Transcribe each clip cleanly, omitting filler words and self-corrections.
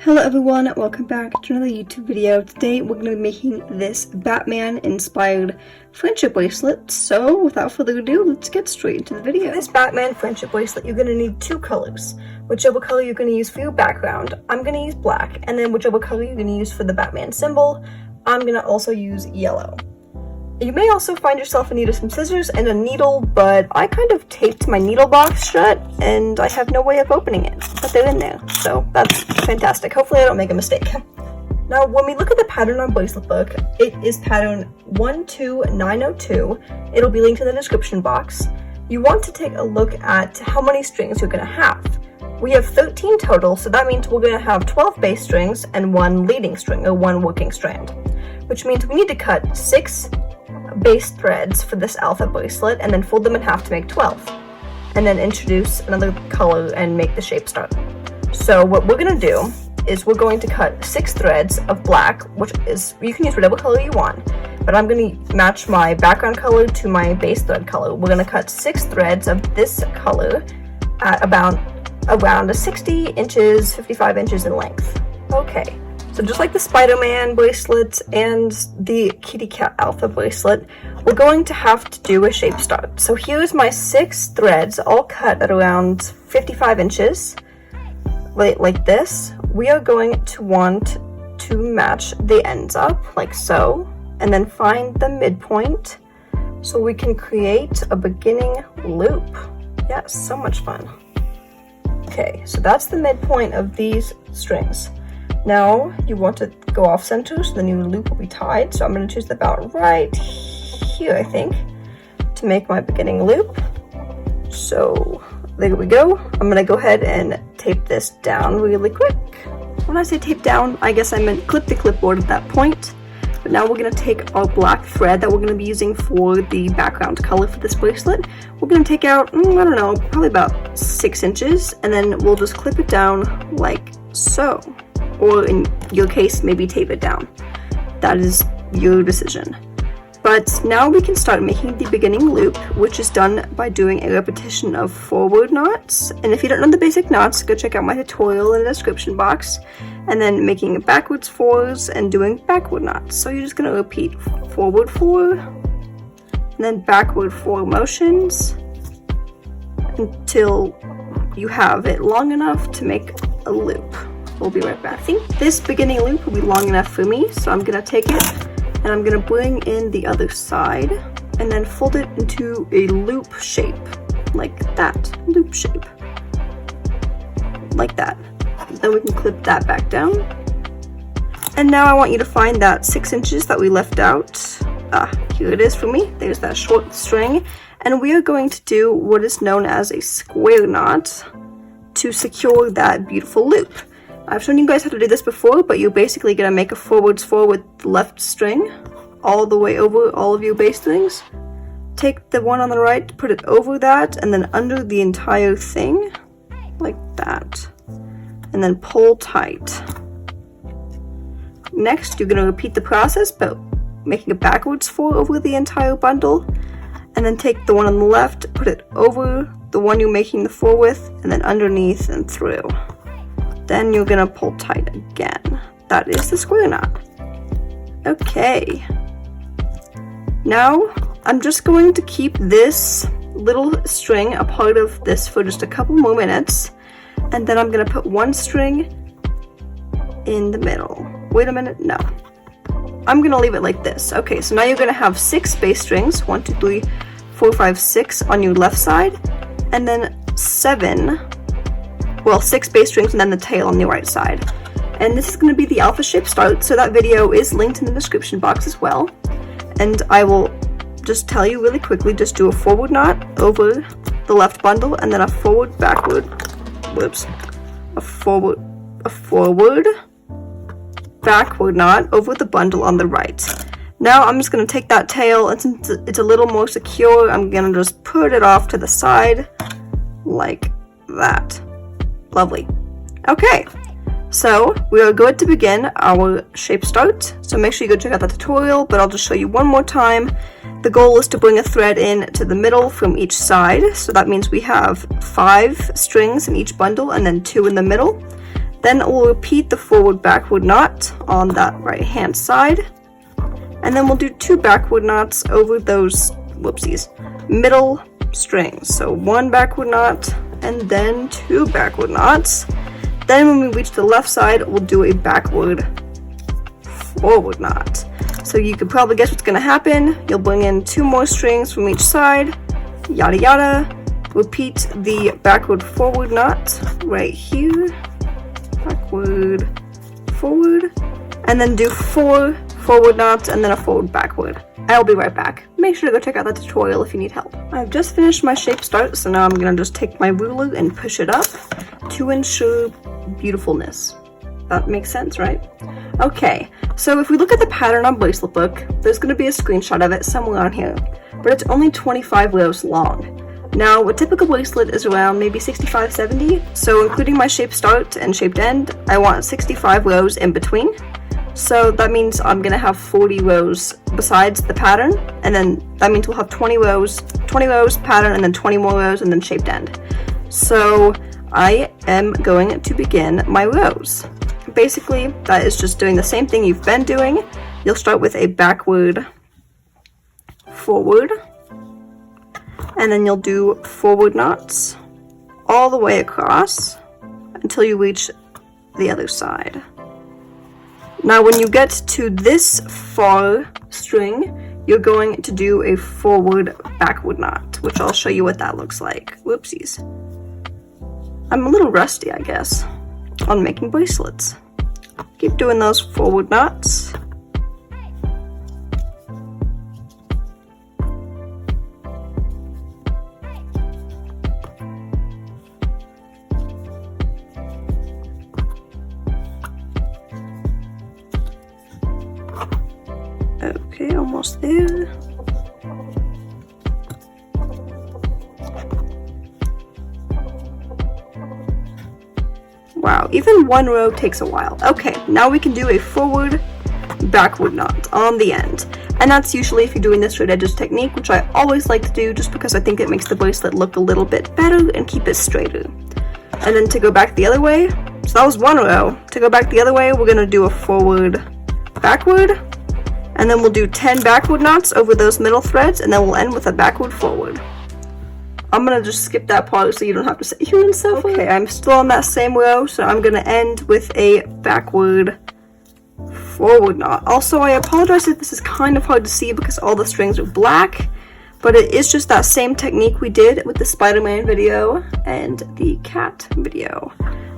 Hello everyone, welcome back to another YouTube video. Today we're going to be making this Batman inspired friendship bracelet. So without further ado, let's get straight into the video. For this Batman friendship bracelet, you're going to need two colors. Whichever color you're going to use for your background, I'm going to use black, and then whichever color you're going to use for the Batman symbol, I'm going to also use yellow. You may also find yourself in need of some scissors and a needle, but I kind of taped my needle box shut and I have no way of opening it, but they're in there, so that's fantastic. Hopefully I don't make a mistake. Now, when we look at the pattern on bracelet book, it is pattern 12902. It'll be linked in the description box. You want to take a look at how many strings you're going to have. We have 13 total, so that means we're going to have 12 bass strings and one leading string, or one working strand, which means we need to cut 6 base threads for this alpha bracelet and then fold them in half to make 12, and then introduce another color and make the shape start. So what we're going to do is we're going to cut 6 threads of black, which is, you can use whatever color you want, but I'm going to match my background color to my base thread color. We're going to cut 6 threads of this color at around 60 inches, 55 inches in length. Okay. So just like the Spider-Man bracelet and the Kitty Cat Alpha bracelet, we're going to have to do a shape start. So here's my 6 threads, all cut at around 55 inches, like this. We are going to want to match the ends up, like so, and then find the midpoint so we can create a beginning loop. Yes, so much fun. Okay, so that's the midpoint of these strings. Now you want to go off center so the new loop will be tied. So I'm going to choose about right here, I think, to make my beginning loop. So there we go. I'm going to go ahead and tape this down really quick. When I say tape down, I guess I meant clip the clipboard at that point. But now we're going to take our black thread that we're going to be using for the background color for this bracelet. We're going to take out, I don't know, probably about 6 inches, and then we'll just clip it down like so. Or in your case, maybe tape it down. That is your decision. But now we can start making the beginning loop, which is done by doing a repetition of forward knots. And if you don't know the basic knots, go check out my tutorial in the description box. And then making backwards 4s and doing backward knots. So you're just going to repeat forward 4, and then backward 4 motions until you have it long enough to make a loop. We'll be right back. I think this beginning loop will be long enough for me, so I'm gonna take it and I'm gonna bring in the other side and then fold it into a loop shape, like that, loop shape, like that. Then we can clip that back down. And now I want you to find that 6 inches that we left out. Here it is for me. There's that short string, and we are going to do what is known as a square knot to secure that beautiful loop. I've shown you guys how to do this before, but you're basically going to make a forwards 4 with the left string all the way over all of your base strings. Take the one on the right, put it over that, and then under the entire thing, like that. And then pull tight. Next, you're going to repeat the process, but making a backwards 4 over the entire bundle. And then take the one on the left, put it over the one you're making the 4 with, and then underneath and through. Then you're gonna pull tight again. That is the square knot. Okay. Now, I'm just going to keep this little string a part of this for just a couple more minutes. And then I'm gonna put one string in the middle. Wait a minute, no. I'm gonna leave it like this. Okay, so now you're gonna have 6 bass strings, 1, 2, 3, 4, 5, 6 on your left side, and then 6 bass strings and then the tail on the right side. And this is going to be the alpha shape start, so that video is linked in the description box as well. And I will just tell you really quickly, just do a forward knot over the left bundle and then a forward backward, a forward backward knot over the bundle on the right. Now I'm just going to take that tail, and since it's a little more secure, I'm going to just put it off to the side like that. Lovely. Okay, so we are good to begin our shape start. So make sure you go check out the tutorial, but I'll just show you one more time. The goal is to bring a thread in to the middle from each side. So that means we have 5 strings in each bundle and then 2 in the middle. Then we'll repeat the forward backward knot on that right hand side. And then we'll do 2 backward knots over those, whoopsies, middle strings. So 1 backward knot and then 2 backward knots. Then when we reach the left side, we'll do a backward forward knot. So you can probably guess what's gonna happen. You'll bring in 2 more strings from each side, yada yada. Repeat the backward forward knot right here. Backward, forward, and then do 4 forward knots and then a forward backward. I'll be right back. Make sure to go check out the tutorial if you need help. I've just finished my shape start, so now I'm gonna just take my ruler and push it up to ensure beautifulness. That makes sense, right? Okay, so if we look at the pattern on Bracelet Book, there's gonna be a screenshot of it somewhere on here, but it's only 25 rows long. Now, a typical bracelet is around maybe 65, 70, so including my shape start and shaped end, I want 65 rows in between. So that means I'm gonna have 40 rows besides the pattern, and then that means we'll have 20 rows pattern, and then 20 more rows, and then shaped end. So I am going to begin my rows. Basically, that is just doing the same thing you've been doing. You'll start with a backward, forward, and then you'll do forward knots all the way across until you reach the other side. Now when you get to this far string, you're going to do a forward backward knot, which I'll show you what that looks like. Whoopsies. I'm a little rusty, I guess, on making bracelets. Keep doing those forward knots. Okay, almost there. Wow, even 1 row takes a while. Okay, now we can do a forward backward knot on the end. And that's usually if you're doing this straight edges technique, which I always like to do just because I think it makes the bracelet look a little bit better and keep it straighter. And then to go back the other way, so that was 1 row. To go back the other way, we're gonna do a forward backward, and then we'll do 10 backward knots over those middle threads, and then we'll end with a backward forward. I'm gonna just skip that part so you don't have to sit here and stuff. Okay, I'm still on that same row, so I'm gonna end with a backward forward knot. Also, I apologize if this is kind of hard to see because all the strings are black, but it is just that same technique we did with the Spider-Man video and the cat video.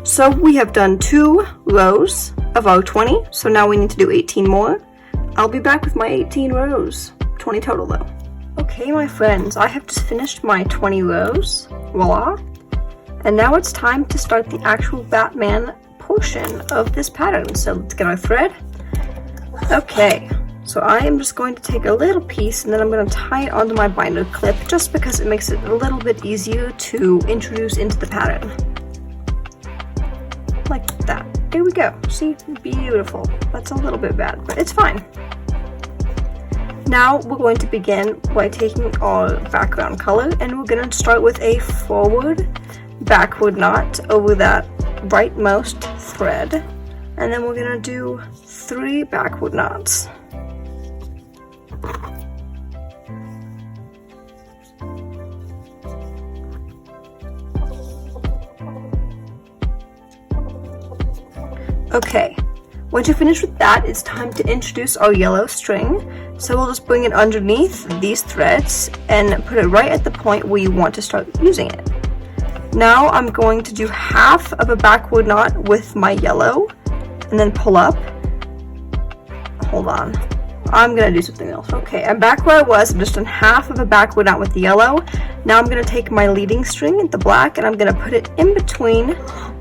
So we have done 2 rows of our 20, so now we need to do 18 more. I'll be back with my 18 rows, 20 total though. Okay, my friends, I have just finished my 20 rows, voila, and now it's time to start the actual Batman portion of this pattern. So let's get our thread. Okay, so I am just going to take a little piece and then I'm going to tie it onto my binder clip just because it makes it a little bit easier to introduce into the pattern. Like that. There we go. See? Beautiful. That's a little bit bad, but it's fine. Now we're going to begin by taking our background color and we're going to start with a forward backward knot over that rightmost thread, and then we're going to do 3 backward knots. Okay, once you're finished with that, it's time to introduce our yellow string. So we'll just bring it underneath these threads and put it right at the point where you want to start using it. Now I'm going to do half of a backward knot with my yellow and then pull up. Hold on, I'm gonna do something else. Okay, I'm back where I was. I've just done half of a backward knot with the yellow. Now I'm gonna take my leading string, the black, and I'm gonna put it in between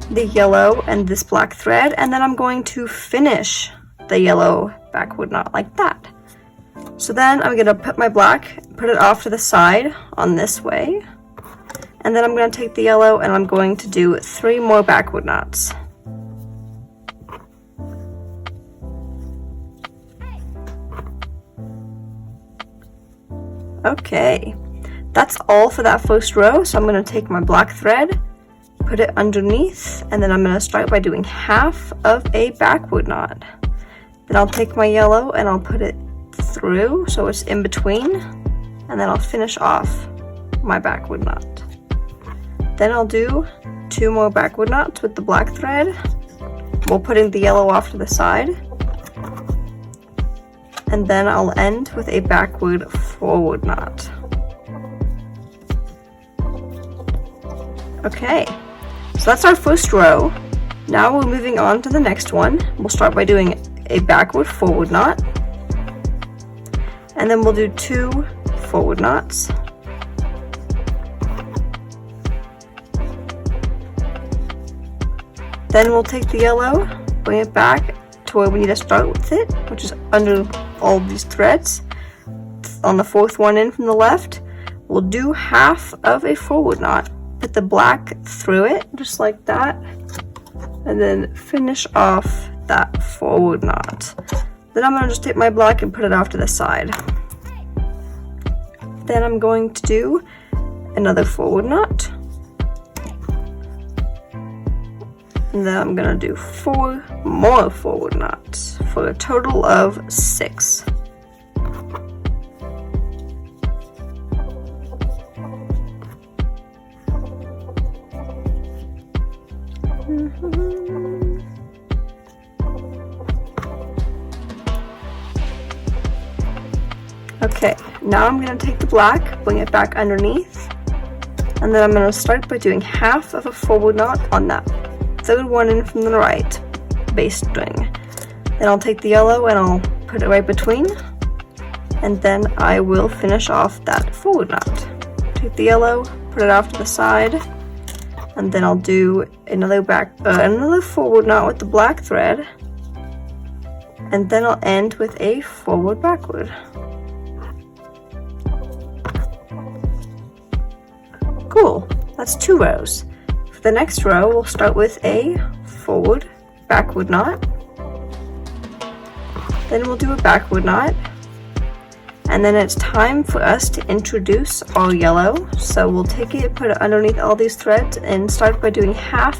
the yellow and this black thread, and then I'm going to finish the yellow backward knot like that. So then I'm gonna put my black, put it off to the side on this way, and then I'm gonna take the yellow and I'm going to do 3 more backward knots. Okay, that's all for that first row. So I'm gonna take my black thread, put it underneath, and then I'm going to start by doing half of a backward knot. Then I'll take my yellow and I'll put it through so it's in between, and then I'll finish off my backward knot. Then I'll do 2 more backward knots with the black thread while putting the yellow off to the side, and then I'll end with a backward forward knot. Okay, so that's our first row. Now we're moving on to the next one. We'll start by doing a backward forward knot, and then we'll do 2 forward knots. Then we'll take the yellow, bring it back to where we need to start with it, which is under all these threads. On the 4th one in from the left, we'll do half of a forward knot. Put the black through it, just like that, and then finish off that forward knot. Then I'm going to just take my black and put it off to the side. Then I'm going to do another forward knot. And then I'm going to do 4 more forward knots for a total of 6. Okay, now I'm going to take the black, bring it back underneath, and then I'm going to start by doing half of a forward knot on that 3rd one in from the right base string. Then I'll take the yellow and I'll put it right between, and then I will finish off that forward knot. Take the yellow, put it off to the side, and then I'll do another forward knot with the black thread, and then I'll end with a forward backward. Cool, that's 2 rows. For the next row, we'll start with a forward backward knot, then we'll do a backward knot, and then it's time for us to introduce our yellow. So we'll take it, put it underneath all these threads, and start by doing half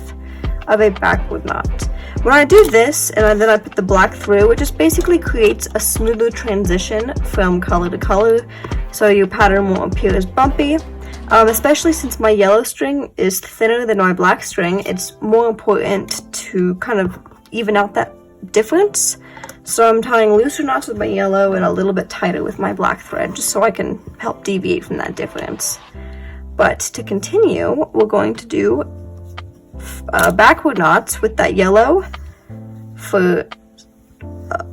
of a backward knot. When I do this, and then I put the black through, it just basically creates a smoother transition from color to color, so your pattern won't appear as bumpy. Especially since my yellow string is thinner than my black string, it's more important to kind of even out that difference. So I'm tying looser knots with my yellow and a little bit tighter with my black thread, just so I can help deviate from that difference. But to continue, we're going to do backward knots with that yellow for,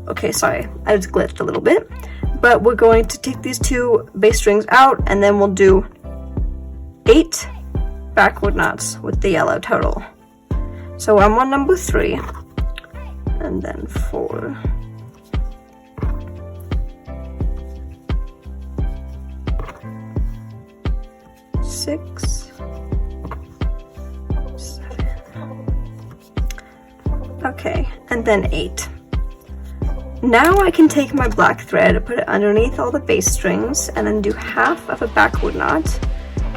okay, sorry, I just glitched a little bit. But we're going to take these 2 base strings out, and then we'll do 8 backward knots with the yellow total. So I'm on number 3, and then 4, 6, 7, okay, and then 8. Now I can take my black thread, put it underneath all the base strings, and then do half of a backward knot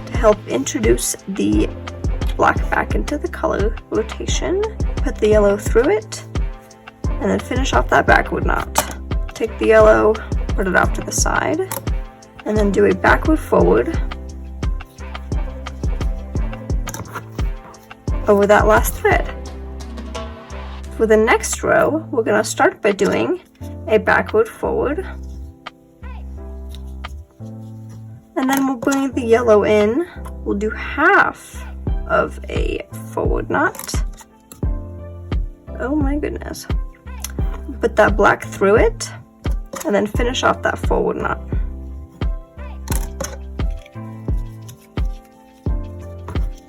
to help introduce the black back into the color rotation. Put the yellow through it, and then finish off that backward knot. Take the yellow, put it off to the side, and then do a backward forward over that last thread. For the next row, we're going to start by doing a backward forward, and then we'll bring the yellow in. We'll do half of a forward knot. Oh my goodness. Put that black through it, and then finish off that forward knot.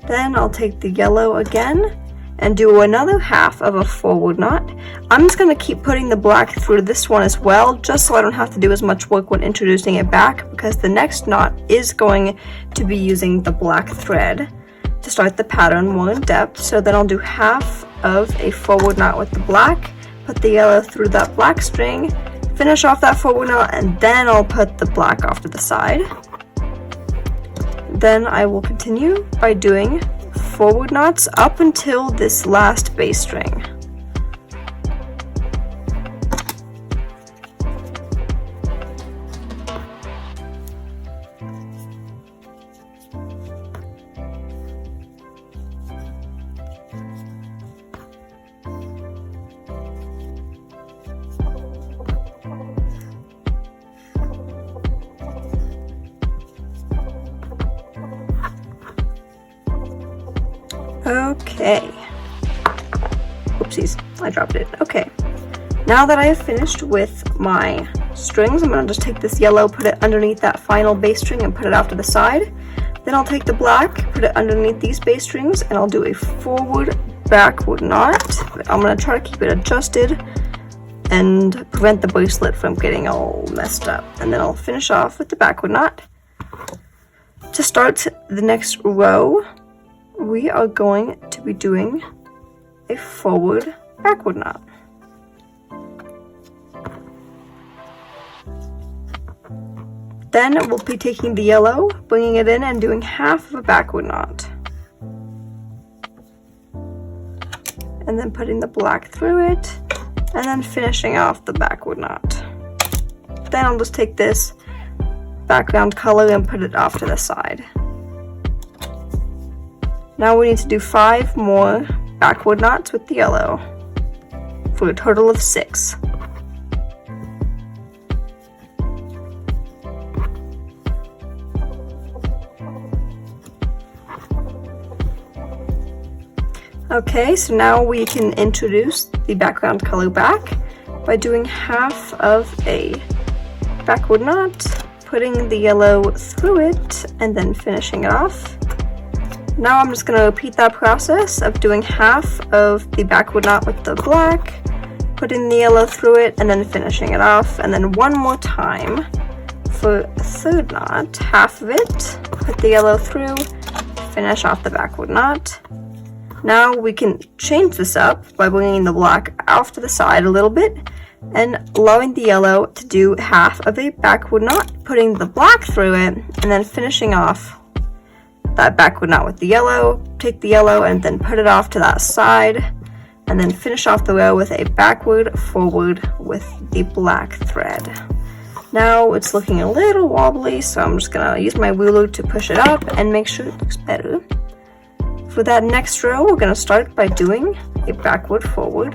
Then I'll take the yellow again and do another half of a forward knot. I'm just going to keep putting the black through this one as well, just so I don't have to do as much work when introducing it back, because the next knot is going to be using the black thread to start the pattern more in depth. So then I'll do half of a forward knot with the black, put the yellow through that black string, finish off that forward knot, and then I'll put the black off to the side. Then I will continue by doing forward knots up until this last bass string. Okay. Oopsies, I dropped it. Okay. Now that I have finished with my strings, I'm going to just take this yellow, put it underneath that final bass string and put it off to the side. Then I'll take the black, put it underneath these bass strings, and I'll do a forward backward knot. But I'm going to try to keep it adjusted and prevent the bracelet from getting all messed up. And then I'll finish off with the backward knot. To start the next row, we are going to be doing a forward backward knot. Then we'll be taking the yellow, bringing it in and doing half of a backward knot. And then putting the black through it, and then finishing off the backward knot. Then I'll just take this background color and put it off to the side. Now we need to do 5 more backward knots with the yellow for a total of 6. Okay, so now we can introduce the background color back by doing half of a backward knot, putting the yellow through it, and then finishing it off. Now I'm just going to repeat that process of doing half of the backward knot with the black, putting the yellow through it, and then finishing it off. And then one more time for a third knot, half of it, put the yellow through, finish off the backward knot. Now we can change this up by bringing the black off to the side a little bit and allowing the yellow to do half of a backward knot, putting the black through it, and then finishing off that backward knot with the yellow. Take the yellow and then put it off to that side, and then finish off the row with a backward forward with the black thread. Now it's looking a little wobbly, so I'm just gonna use my ruler to push it up and make sure it looks better. For that next row, we're gonna start by doing a backward forward,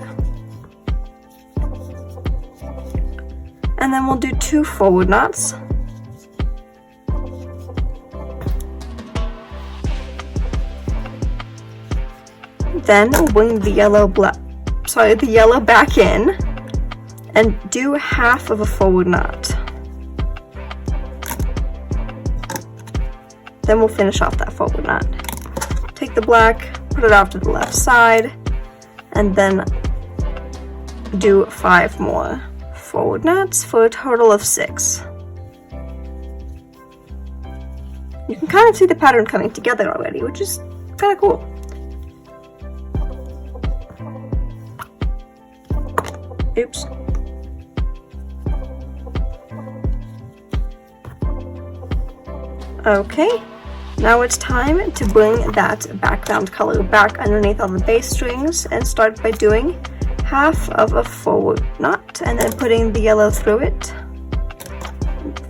and then we'll do 2 forward knots. Then we'll bring the yellow back in and do half of a forward knot. Then we'll finish off that forward knot. Take the black, put it off to the left side, and then do 5 more forward knots for a total of 6. You can kind of see the pattern coming together already, which is kind of cool. Oops. Okay, now it's time to bring that background color back underneath all the bass strings and start by doing half of a forward knot and then putting the yellow through it,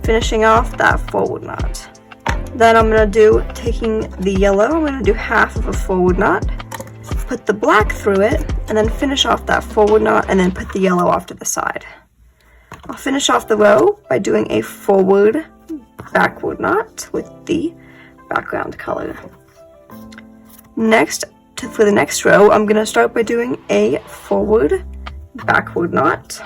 finishing off that forward knot. Then I'm going to do, taking the yellow, I'm going to do half of a forward knot, put the black through it, and then finish off that forward knot and then put the yellow off to the side. I'll finish off the row by doing a forward backward knot with the background color. Next, for the next row, I'm going to start by doing a forward backward knot,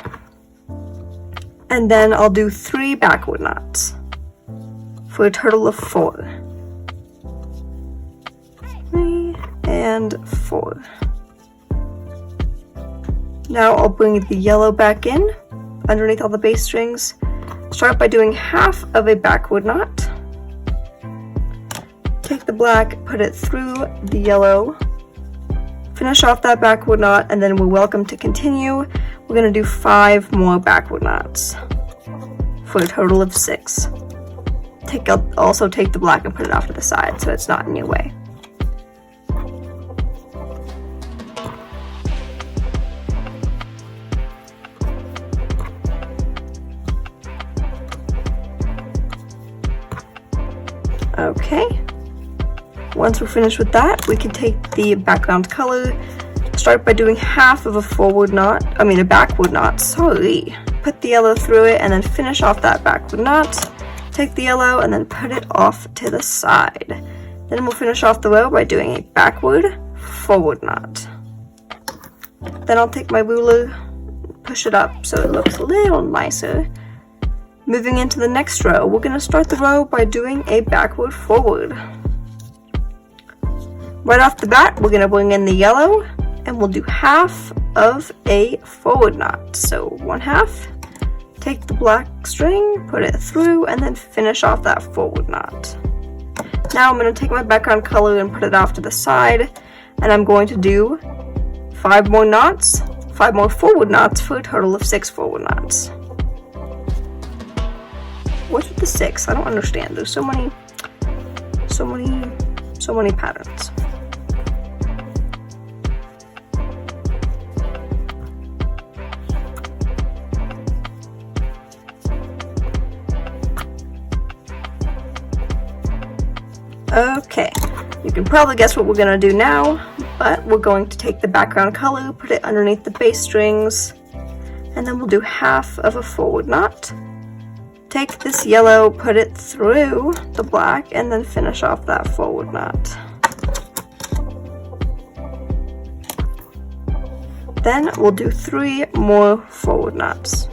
and then I'll do 3 backward knots for a total of 4. 3 and 4. Now I'll bring the yellow back in underneath all the bass strings. Start by doing half of a backward knot. Take the black, put it through the yellow, finish off that backward knot, and then we're welcome to continue. We're going to do 5 more backward knots for a total of 6. Also take the black and put it off to the side so it's not in your way. Okay. Once we're finished with that, we can take the background color, start by doing half of a backward knot, sorry. Put the yellow through it and then finish off that backward knot. Take the yellow and then put it off to the side. Then we'll finish off the row by doing a backward, forward knot. Then I'll take my ruler, push it up so it looks a little nicer. Moving into the next row, we're going to start the row by doing a backward, forward. Right off the bat, we're going to bring in the yellow and we'll do half of a forward knot. So 1/2, take the black string, put it through, and then finish off that forward knot. Now I'm going to take my background color and put it off to the side, and I'm going to do 5 more knots, 5 more forward knots for a total of 6 forward knots. What's with the 6? I don't understand. There's so many patterns. Okay, you can probably guess what we're going to do now, but we're going to take the background color, put it underneath the bass strings, and then we'll do half of a forward knot. Take this yellow, put it through the black, and then finish off that forward knot. Then we'll do 3 more forward knots.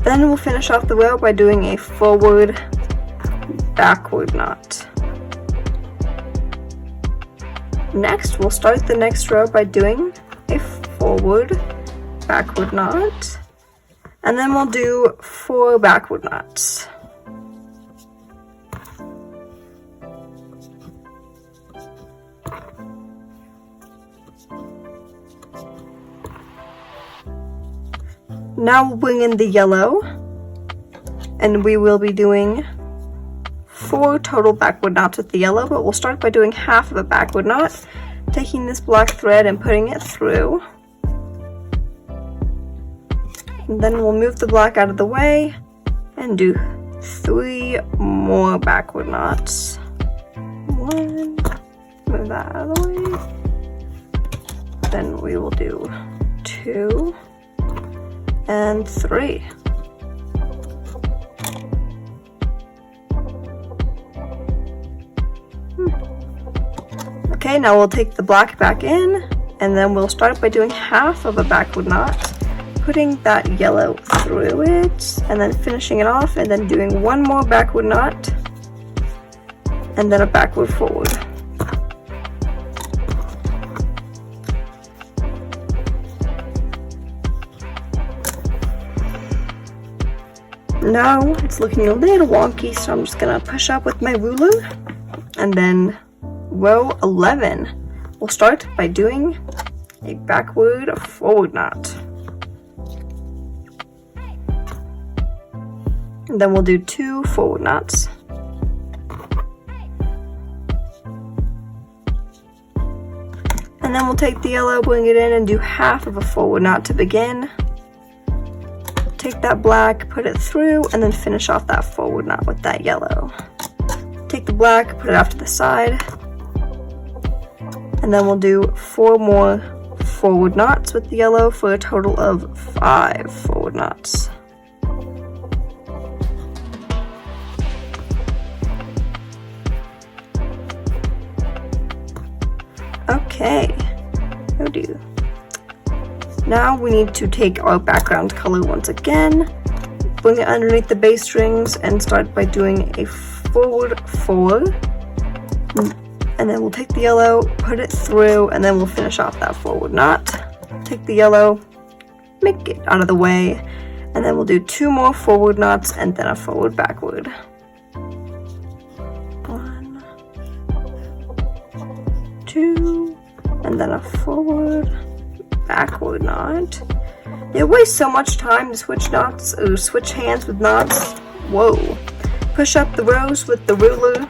Then we'll finish off the row by doing a forward, backward knot. Next, we'll start the next row by doing a forward, backward knot, and then we'll do 4 backward knots. Now we'll bring in the yellow, and we will be doing 4 total backward knots with the yellow, but we'll start by doing half of a backward knot, taking this black thread and putting it through. And then we'll move the black out of the way and do 3 more backward knots. 1, move that out of the way. Then we will do 2 and 3. Okay, now we'll take the black back in, and then we'll start by doing half of a backward knot, putting that yellow through it, and then finishing it off, and then doing 1 more backward knot, and then a backward forward. Now it's looking a little wonky, so I'm just gonna push up with my ruler, and then row 11, we'll start by doing a backward forward knot. And then we'll do 2 forward knots. And then we'll take the yellow, bring it in, and do half of a forward knot to begin. Take that black, put it through, and then finish off that forward knot with that yellow. Take the black, put it off to the side, and then we'll do 4 more forward knots with the yellow for a total of 5 forward knots. Okay, oh dear. Now we need to take our background color once again, bring it underneath the bass strings, and start by doing a forward 4. And then we'll take the yellow, put it through, and then we'll finish off that forward knot. Take the yellow, make it out of the way, and then we'll do 2 more forward knots and then a forward backward. 1, 2, and then a forward backward knot. It wastes so much time to switch knots or switch hands with knots. Whoa. Push up the rows with the ruler,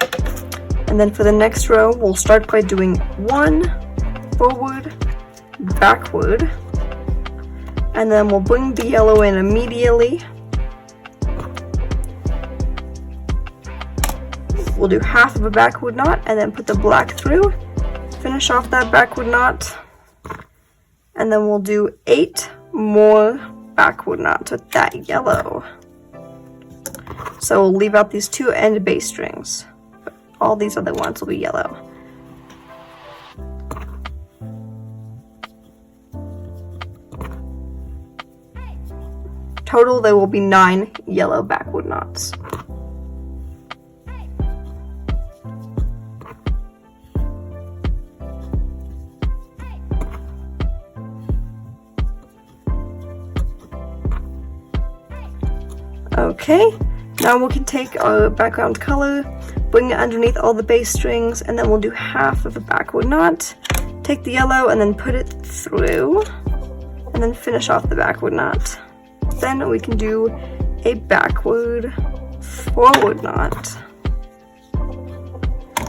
and then for the next row we'll start by doing 1 forward, backward, and then we'll bring the yellow in immediately. We'll do half of a backward knot and then put the black through, finish off that backward knot, and then we'll do 8 more backward knots with that yellow. So we'll leave out these 2 end bass strings, but all these other ones will be yellow. Total, there will be 9 yellow backward knots. Okay, now we can take our background color, bring it underneath all the bass strings, and then we'll do half of a backward knot. Take the yellow and then put it through, and then finish off the backward knot. Then we can do a backward forward knot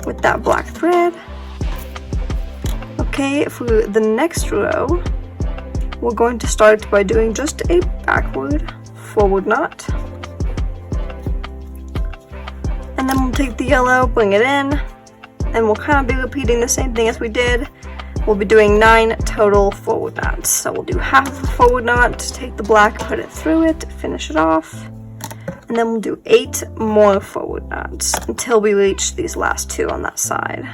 with that black thread. Okay, for the next row, we're going to start by doing just a backward forward knot. And then we'll take the yellow, bring it in, and we'll kind of be repeating the same thing as we did. We'll be doing 9 total forward knots. So we'll do half of a forward knot, take the black, put it through it, finish it off, and then we'll do 8 more forward knots until we reach these last 2 on that side.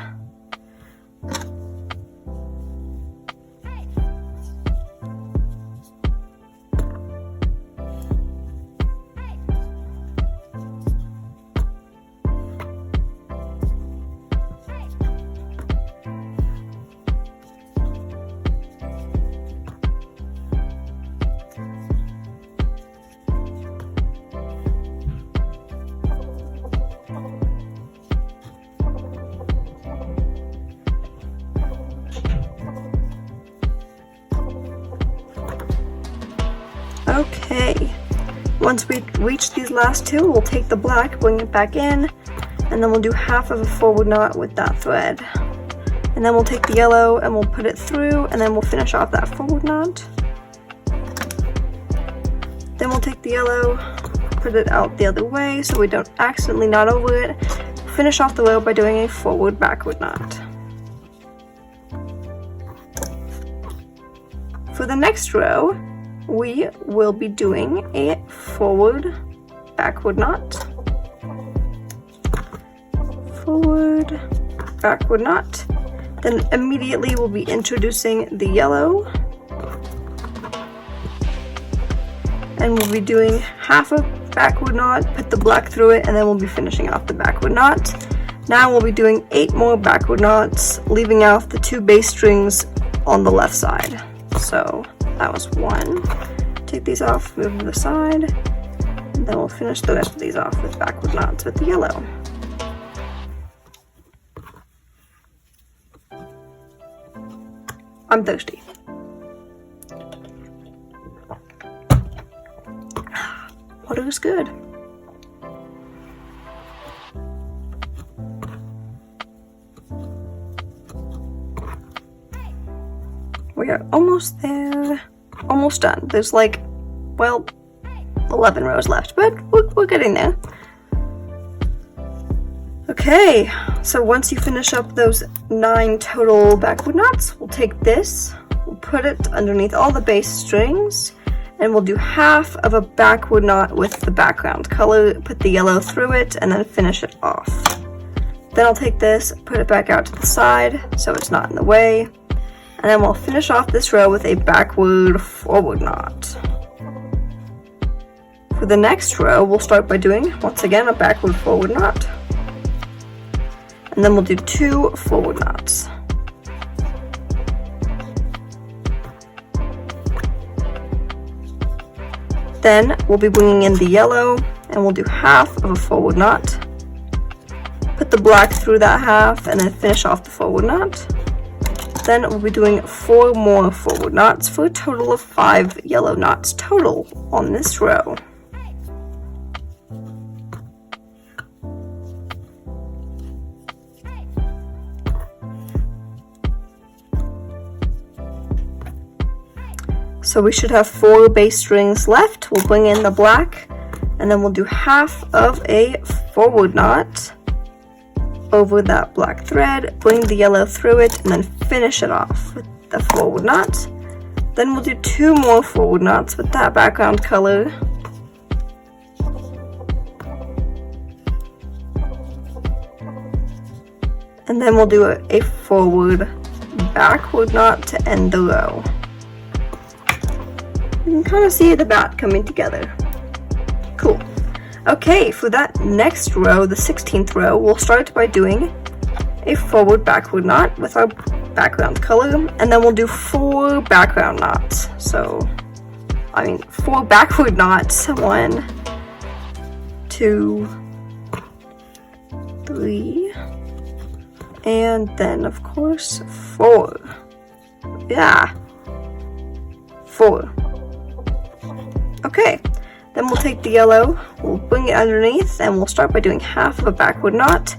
Okay, once we reach these last 2, we'll take the black, bring it back in, and then we'll do half of a forward knot with that thread. And then we'll take the yellow and we'll put it through, and then we'll finish off that forward knot. Then we'll take the yellow, put it out the other way so we don't accidentally knot over it. Finish off the row by doing a forward backward knot. For the next row, we will be doing a forward backward knot, forward backward knot. Then immediately we'll be introducing the yellow, and we'll be doing half a backward knot, put the black through it, and then we'll be finishing off the backward knot. Now we'll be doing 8 more backward knots, leaving out the 2 bass strings on the left side. So that was 1. Take these off, move them to the side, and then we'll finish the rest of these off with backward knots with the yellow. I'm thirsty. Water is good. We are almost there. Almost done. There's like, well, 11 rows left, but we're getting there. Okay, so once you finish up those 9 total backward knots, we'll take this, we'll put it underneath all the bass strings, and we'll do half of a backward knot with the background color, put the yellow through it, and then finish it off. Then I'll take this, put it back out to the side so it's not in the way, and then we'll finish off this row with a backward forward knot. For the next row, we'll start by doing, once again, a backward forward knot. And then we'll do 2 forward knots. Then we'll be bringing in the yellow, and we'll do half of a forward knot. Put the black through that half, and then finish off the forward knot. Then we'll be doing 4 more forward knots for a total of 5 yellow knots total on this row. So we should have 4 base strings left. We'll bring in the black, and then we'll do half of a forward knot over that black thread, bring the yellow through it, and then finish it off with the forward knot. Then we'll do 2 more forward knots with that background color. And then we'll do a forward backward knot to end the row. You can kind of see the bat coming together. Cool. Okay, for that next row, the 16th row, we'll start by doing a forward backward knot with our background color, and then we'll do 4 background knots. So, 4 backward knots. 1, 2, 3, and then of course 4. Yeah, 4. Okay, then we'll take the yellow, we'll bring it underneath, and we'll start by doing half of a backward knot,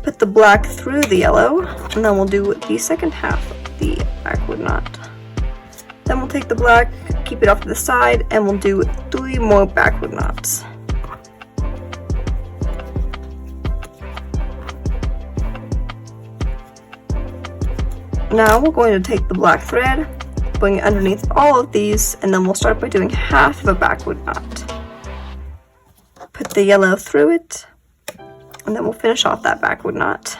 put the black through the yellow, and then we'll do the second half of the backward knot. Then we'll take the black, keep it off to the side, and we'll do 3 more backward knots. Now we're going to take the black thread, bring it underneath all of these, and then we'll start by doing half of a backward knot. Put the yellow through it, and then we'll finish off that backward knot.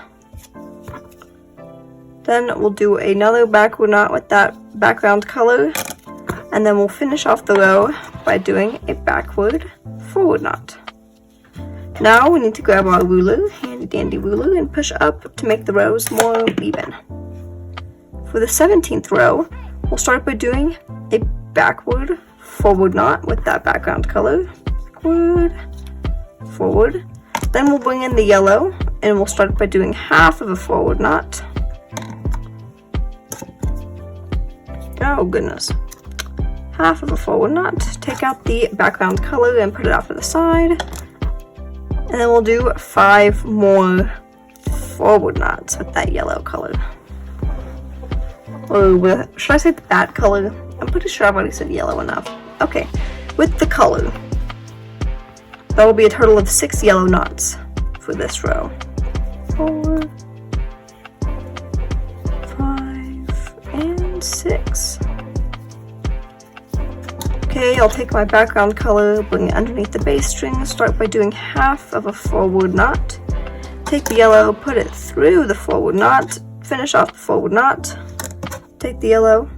Then we'll do another backward knot with that background color, and then we'll finish off the row by doing a backward forward knot. Now we need to grab our ruler, handy dandy ruler, and push up to make the rows more even. For the 17th row, we'll start by doing a backward forward knot with that background color. Backward, forward. Then we'll bring in the yellow, and we'll start by doing half of a forward knot. Oh goodness. Half of a forward knot. Take out the background color and put it off to the side. And then we'll do 5 more forward knots with that yellow color. Or should I say that color? I'm pretty sure I've already said yellow enough. Okay, with the color, that will be a total of 6 yellow knots for this row. 4, 5, and 6. Okay, I'll take my background color, bring it underneath the base string, start by doing half of a forward knot. Take the yellow, put it through the forward knot, finish off the forward knot. Take the yellow,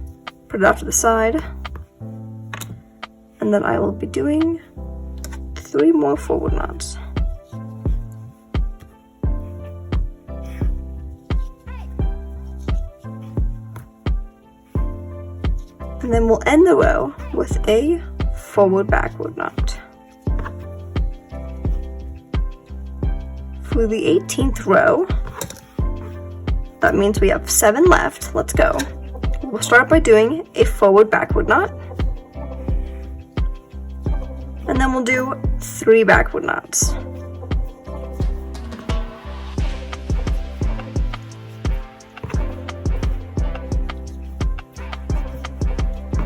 put it off to the side, and then I will be doing 3 more forward knots. And then we'll end the row with a forward backward knot. For the 18th row, that means we have 7 left. Let's go. We'll start by doing a forward backward knot, and then we'll do 3 backward knots.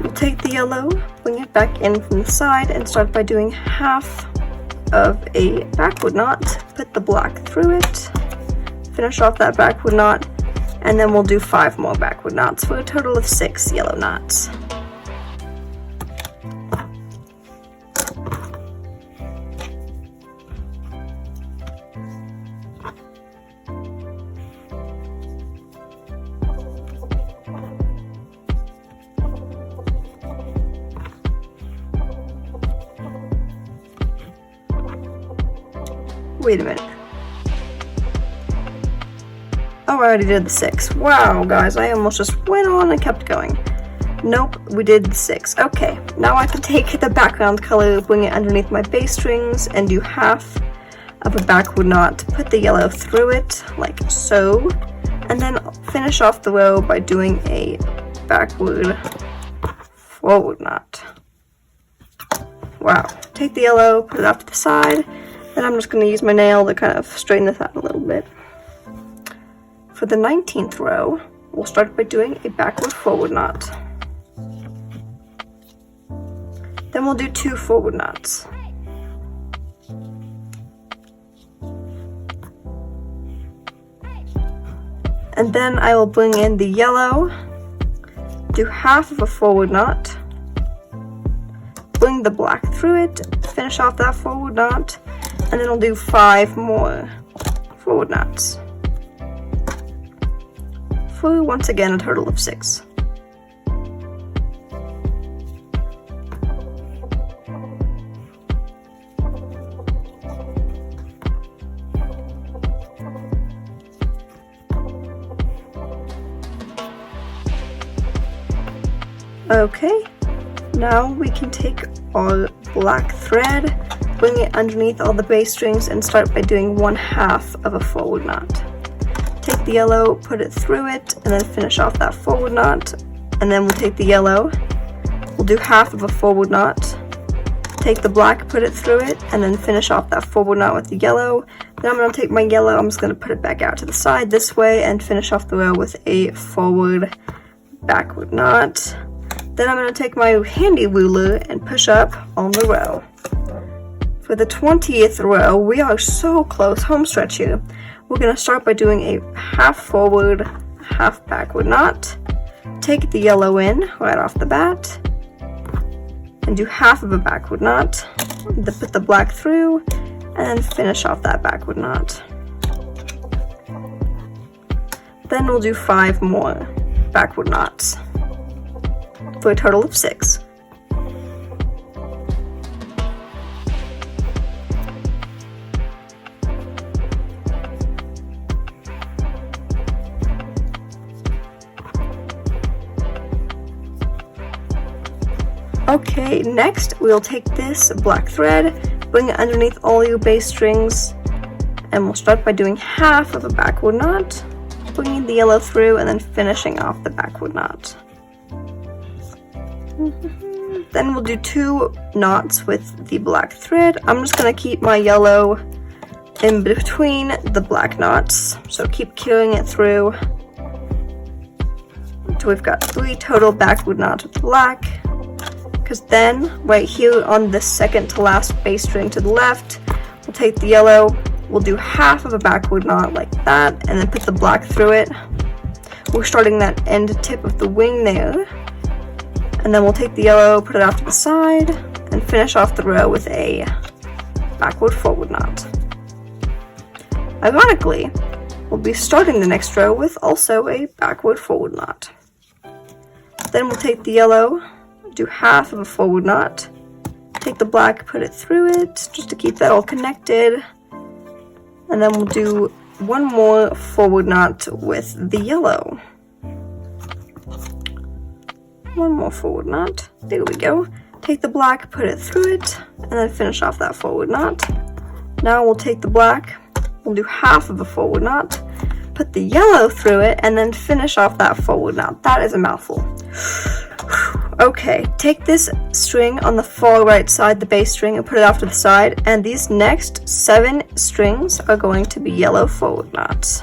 We'll take the yellow, bring it back in from the side, and start by doing half of a backward knot. Put the black through it, finish off that backward knot, and then we'll do 5 more backward knots for a total of 6 yellow knots. Wait a minute. Oh, I already did the 6. Wow, guys, I almost just went on and kept going. Nope, we did the 6. Okay, now I can take the background color, bring it underneath my base strings, and do half of a backward knot. Put the yellow through it, like so, and then finish off the row by doing a backward forward knot. Wow. Take the yellow, put it off to the side, and I'm just going to use my nail to kind of straighten this out a little bit. For the 19th row, we'll start by doing a backward forward knot. Then we'll do 2 forward knots. And then I will bring in the yellow, do half of a forward knot, bring the black through it, finish off that forward knot, and then I'll do 5 more forward knots. For once again a total of 6. Okay, now we can take our black thread, bring it underneath all the bass strings, and start by doing 1/2 of a forward knot. Take the yellow, put it through it, and then finish off that forward knot. And then we'll take the yellow, we'll do 1/2 of a forward knot, take the black, put it through it, and then finish off that forward knot with the yellow. Then I'm going to take my yellow, I'm just going to put it back out to the side this way, and finish off the row with a forward backward knot. Then I'm going to take my handy ruler and push up on the row. For the 20th row, we are so close, home stretch here. We're going to start by doing a 1/2 forward, 1/2 backward knot. Take the yellow in right off the bat, and do 1/2 of a backward knot. Put the black through, and then finish off that backward knot. Then we'll do 5 more backward knots, for a total of 6. Okay, next we'll take this black thread, bring it underneath all your bass strings, and we'll start by doing 1/2 of a backward knot, bringing the yellow through, and then finishing off the backward knot. Then we'll do 2 knots with the black thread. I'm just going to keep my yellow in between the black knots, so keep carrying it through until we've got 3 total backward knots with black. Because then, right here on the second to last bass string to the left, we'll take the yellow, we'll do 1/2 of a backward knot like that, and then put the black through it. We're starting that end tip of the wing there. And then we'll take the yellow, put it off to the side, and finish off the row with a backward forward knot. Ironically, we'll be starting the next row with also a backward forward knot. Then we'll take the yellow, do 1/2 of a forward knot, take the black, put it through it, just to keep that all connected, and then we'll do 1 more forward knot with the yellow. 1 more forward knot, there we go. Take the black, put it through it, and then finish off that forward knot. Now we'll take the black, we'll do 1/2 of a forward knot, put the yellow through it, and then finish off that forward knot. That is a mouthful. Okay, take this string on the far right side, the bass string, and put it off to the side, and these next 7 strings are going to be yellow forward knots.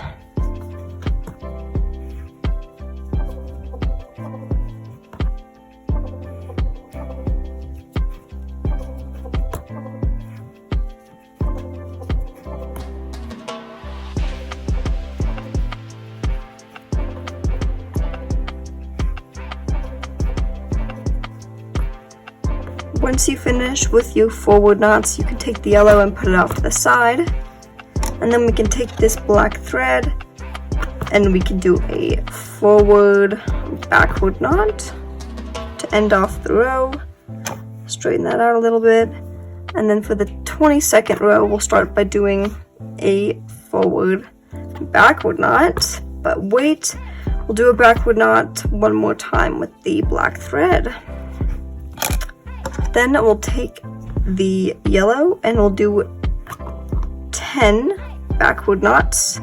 Once you finish with your forward knots, you can take the yellow and put it off to the side. And then we can take this black thread and we can do a forward backward knot to end off the row. Straighten that out a little bit. And then for the 22nd row, we'll start by doing a forward backward knot. But wait, we'll do a backward knot 1 more time with the black thread. Then we'll take the yellow and we'll do 10 backward knots.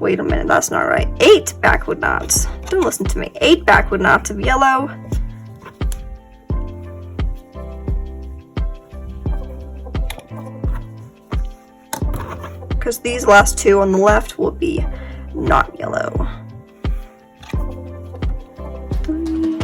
Wait a minute, that's not right. 8 backward knots. Don't listen to me. 8 backward knots of yellow. Because these last 2 on the left will be not yellow. 3.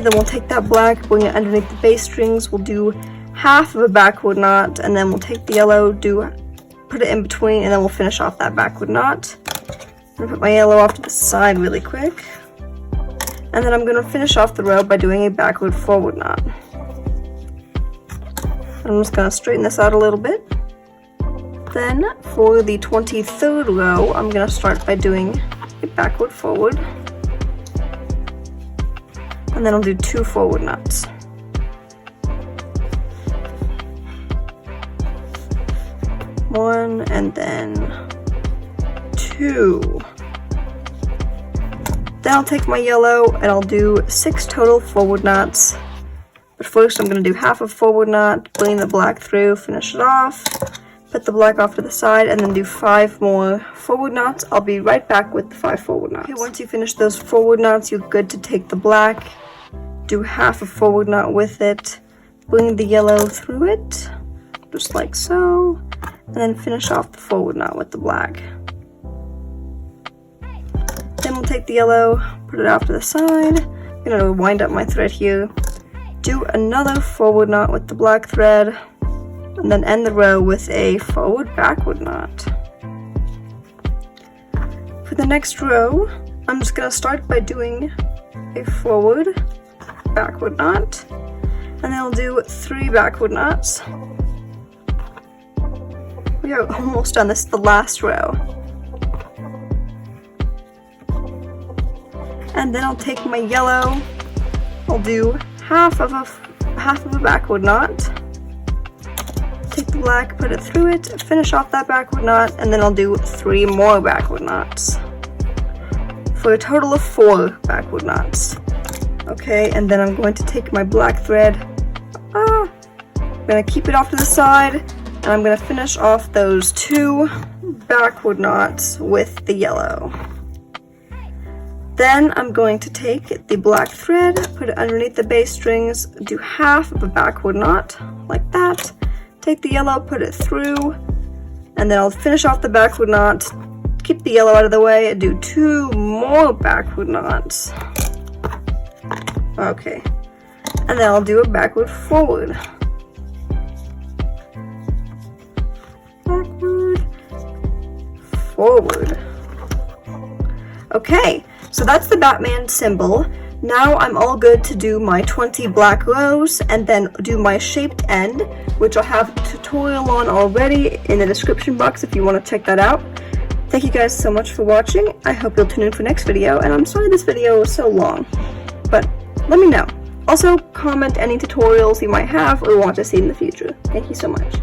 then we'll take that black, bring it underneath the bass strings, we'll do half of a backward knot, and then we'll take the yellow, put it in between, and then we'll finish off that backward knot. I'm gonna put my yellow off to the side really quick. And then I'm gonna finish off the row by doing a backward forward knot. I'm just gonna straighten this out a little bit. Then for the 23rd row, I'm gonna start by doing a backward forward. And then I'll do 2 forward knots. One and then 2. Then I'll take my yellow and I'll do 6 total forward knots. But first I'm going to do half a forward knot, bring the black through, finish it off, put the black off to the side, and then do 5 more forward knots. I'll be right back with the 5 forward knots. Okay, once you finish those forward knots, you're good to take the black, do half a forward knot with it, bring the yellow through it, just like so, and then finish off the forward knot with the black. Then we'll take the yellow, put it off to the side. I'm gonna wind up my thread here, do another forward knot with the black thread, and then end the row with a forward backward knot. For the next row, I'm just gonna start by doing a forward backward knot, and then I'll do 3 backward knots. We are almost done. This is the last row. And then I'll take my yellow, I'll do half of a backward knot, take the black, put it through it, finish off that backward knot, and then I'll do 3 more backward knots for a total of 4 backward knots. Okay, and then I'm going to take my black thread, I'm going to keep it off to the side, and I'm going to finish off those 2 backward knots with the yellow. Then I'm going to take the black thread, put it underneath the bass strings, do half of a backward knot, like that, take the yellow, put it through, and then I'll finish off the backward knot, keep the yellow out of the way, and do 2 more backward knots. Okay, and then I'll do a backward forward. Backward, forward. Okay, so that's the Batman symbol. Now I'm all good to do my 20 black rows and then do my shaped end, which I'll have a tutorial on already in the description box if you want to check that out. Thank you guys so much for watching. I hope you'll tune in for next video, and I'm sorry this video was so long, but let me know. Also, comment any tutorials you might have or want to see in the future. Thank you so much.